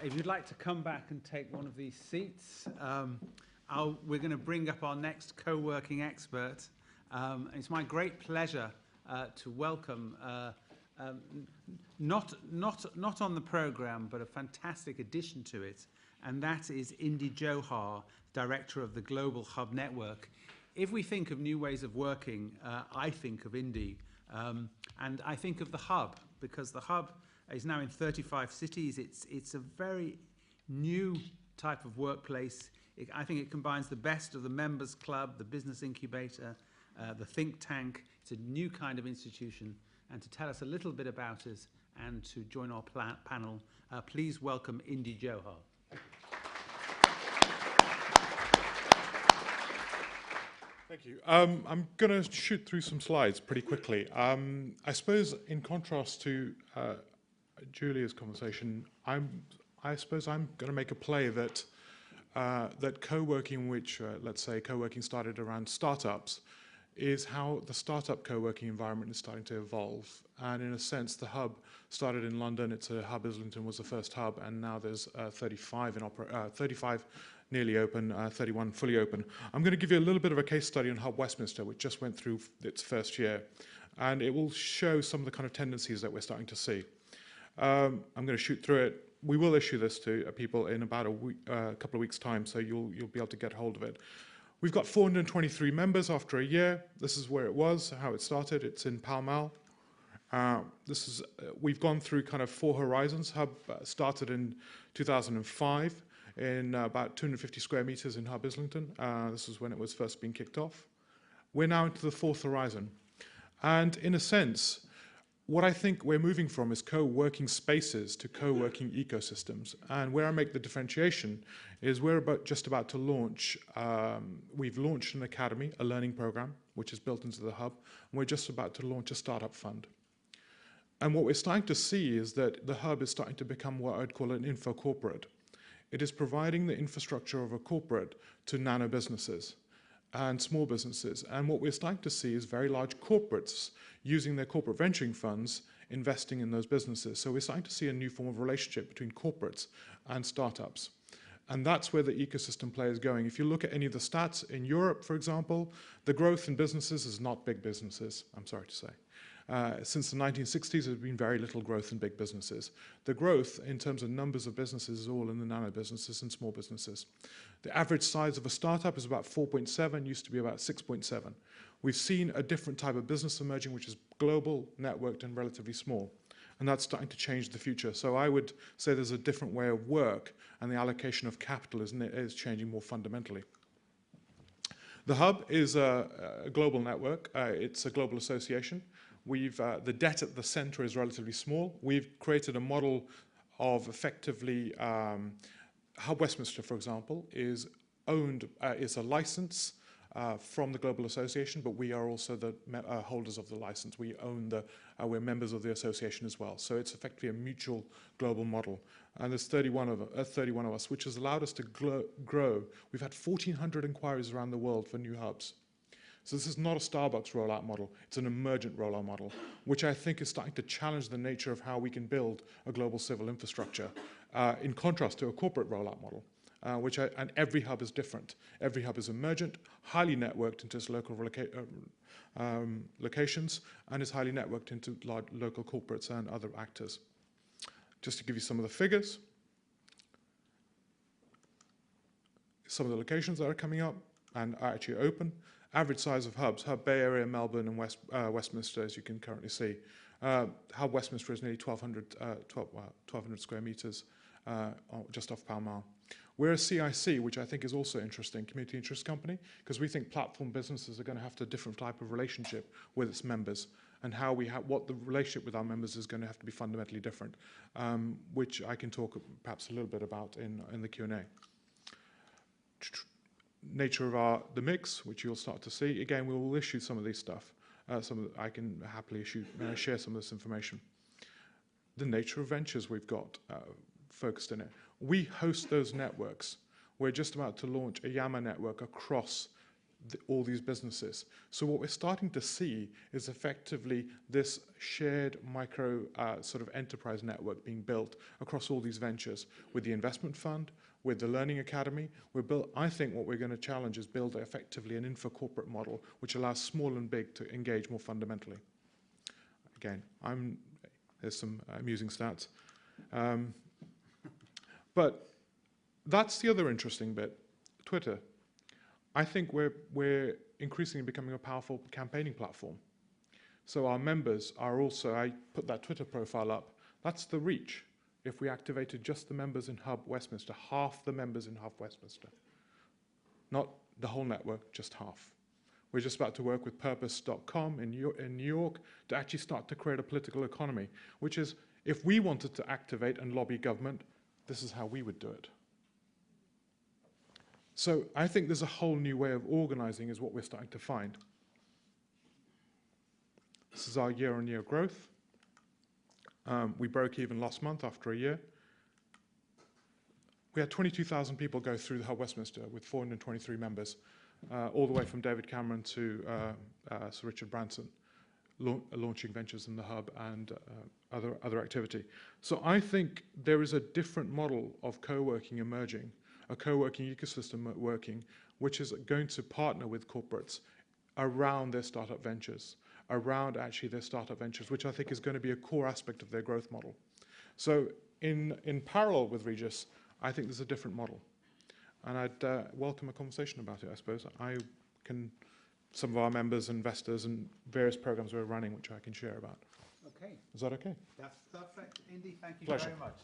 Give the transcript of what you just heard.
If you'd like to come back and take one of these seats, we're going to bring up our next co-working expert. It's my great pleasure to welcome, not on the program, but a fantastic addition to it, and that is Indy Johar, Director of the Global Hub Network. If we think of new ways of working, I think of Indy, and I think of the Hub, because the Hub is now in 35 cities. It's a very new type of workplace. I think it combines the best of the members club, the business incubator, the think tank. It's a new kind of institution. And to tell us a little bit about us and to join our panel, please welcome Indy Johar. Thank you. I'm going to shoot through some slides pretty quickly. I suppose in contrast to Julia's conversation, I suppose I'm going to make a play that that co-working, which let's say co-working started around startups, is how the startup co-working environment is starting to evolve. And in a sense, the hub started in London. It's a hub. Islington was the first hub, and now there's 35 nearly open, 31 fully open. I'm going to give you a little bit of a case study on Hub Westminster, which just went through its first year, and it will show some of the kind of tendencies that we're starting to see. I'm going to shoot through it. We will issue this to people in about a couple of weeks' time, so you'll be able to get hold of it. We've got 423 members after a year. This is where it was, how it started. It's in Pall Mall. We've gone through kind of 4 horizons. Hub started in 2005 in about 250 square meters in Hub Islington. This is when it was first being kicked off. We're now into the 4th horizon. And in a sense, what I think we're moving from is co-working spaces to co-working ecosystems. And where I make the differentiation is we're just about to launch, we've launched an academy, a learning program, which is built into the hub, and we're just about to launch a startup fund. And what we're starting to see is that the hub is starting to become what I'd call an info-corporate. It is providing the infrastructure of a corporate to nano businesses and small businesses. And what we're starting to see is very large corporates using their corporate venturing funds, investing in those businesses. So we're starting to see a new form of relationship between corporates and startups. And that's where the ecosystem play is going. If you look at any of the stats in Europe, for example, the growth in businesses is not big businesses, I'm sorry to say. Since the 1960s, there's been very little growth in big businesses. The growth in terms of numbers of businesses is all in the nano businesses and small businesses. The average size of a startup is about 4.7, used to be about 6.7. We've seen a different type of business emerging, which is global, networked, and relatively small. And that's starting to change the future. So I would say there's a different way of work, and the allocation of capital is changing more fundamentally. The hub is a global network. It's a global association. The debt at the center is relatively small. We've created a model of effectively, Hub Westminster, for example, is owned, is a license from the Global Association, but we are also the holders of the license. We own we're members of the association as well. So it's effectively a mutual global model. And there's 31 of us, which has allowed us to grow. We've had 1,400 inquiries around the world for new hubs. So this is not a Starbucks rollout model. It's an emergent rollout model, which I think is starting to challenge the nature of how we can build a global civil infrastructure, in contrast to a corporate rollout model, and every hub is different. Every hub is emergent, highly networked into its local locations, and is highly networked into local corporates and other actors. Just to give you some of the figures, some of the locations that are coming up and are actually open. Average size of hubs, Hub Bay Area, Melbourne, and Westminster, as you can currently see. Hub Westminster is nearly 1,200 square meters, just off Pall Mall. We're a CIC, which I think is also interesting, community interest company, because we think platform businesses are going to have a different type of relationship with its members, and what the relationship with our members is going to have to be fundamentally different, which I can talk perhaps a little bit about in the Q&A. Nature of the mix, which you'll start to see. Again, we will issue some of these stuff. I can happily share some of this information. The nature of ventures we've got focused in it. We host those networks. We're just about to launch a Yammer network across all these businesses. So what we're starting to see is effectively this shared micro sort of enterprise network being built across all these ventures with the investment fund, with the Learning Academy. I think what we're going to challenge is build effectively an info-corporate model which allows small and big to engage more fundamentally. Again, there's some amusing stats. But that's the other interesting bit, Twitter. I think we're increasingly becoming a powerful campaigning platform. So our members are also, I put that Twitter profile up, that's the reach. If we activated just the members in Hub Westminster, half the members in Hub Westminster. Not the whole network, just half. We're just about to work with purpose.com in New York to actually start to create a political economy, which is, if we wanted to activate and lobby government, this is how we would do it. So I think there's a whole new way of organizing is what we're starting to find. This is our year-on-year growth. We broke even last month after a year. We had 22,000 people go through the Hub Westminster with 423 members, all the way from David Cameron to Sir Richard Branson, launching ventures in the Hub and other activity. So I think there is a different model of co-working emerging, a co-working ecosystem working, which is going to partner with corporates around their startup ventures, which I think is going to be a core aspect of their growth model. So in parallel with Regis, I think there's a different model. And I'd welcome a conversation about it, I suppose. Some of our members, investors, and various programs we're running, which I can share about. Okay. Is that okay? That's perfect. Indy, thank you Pleasure. very much.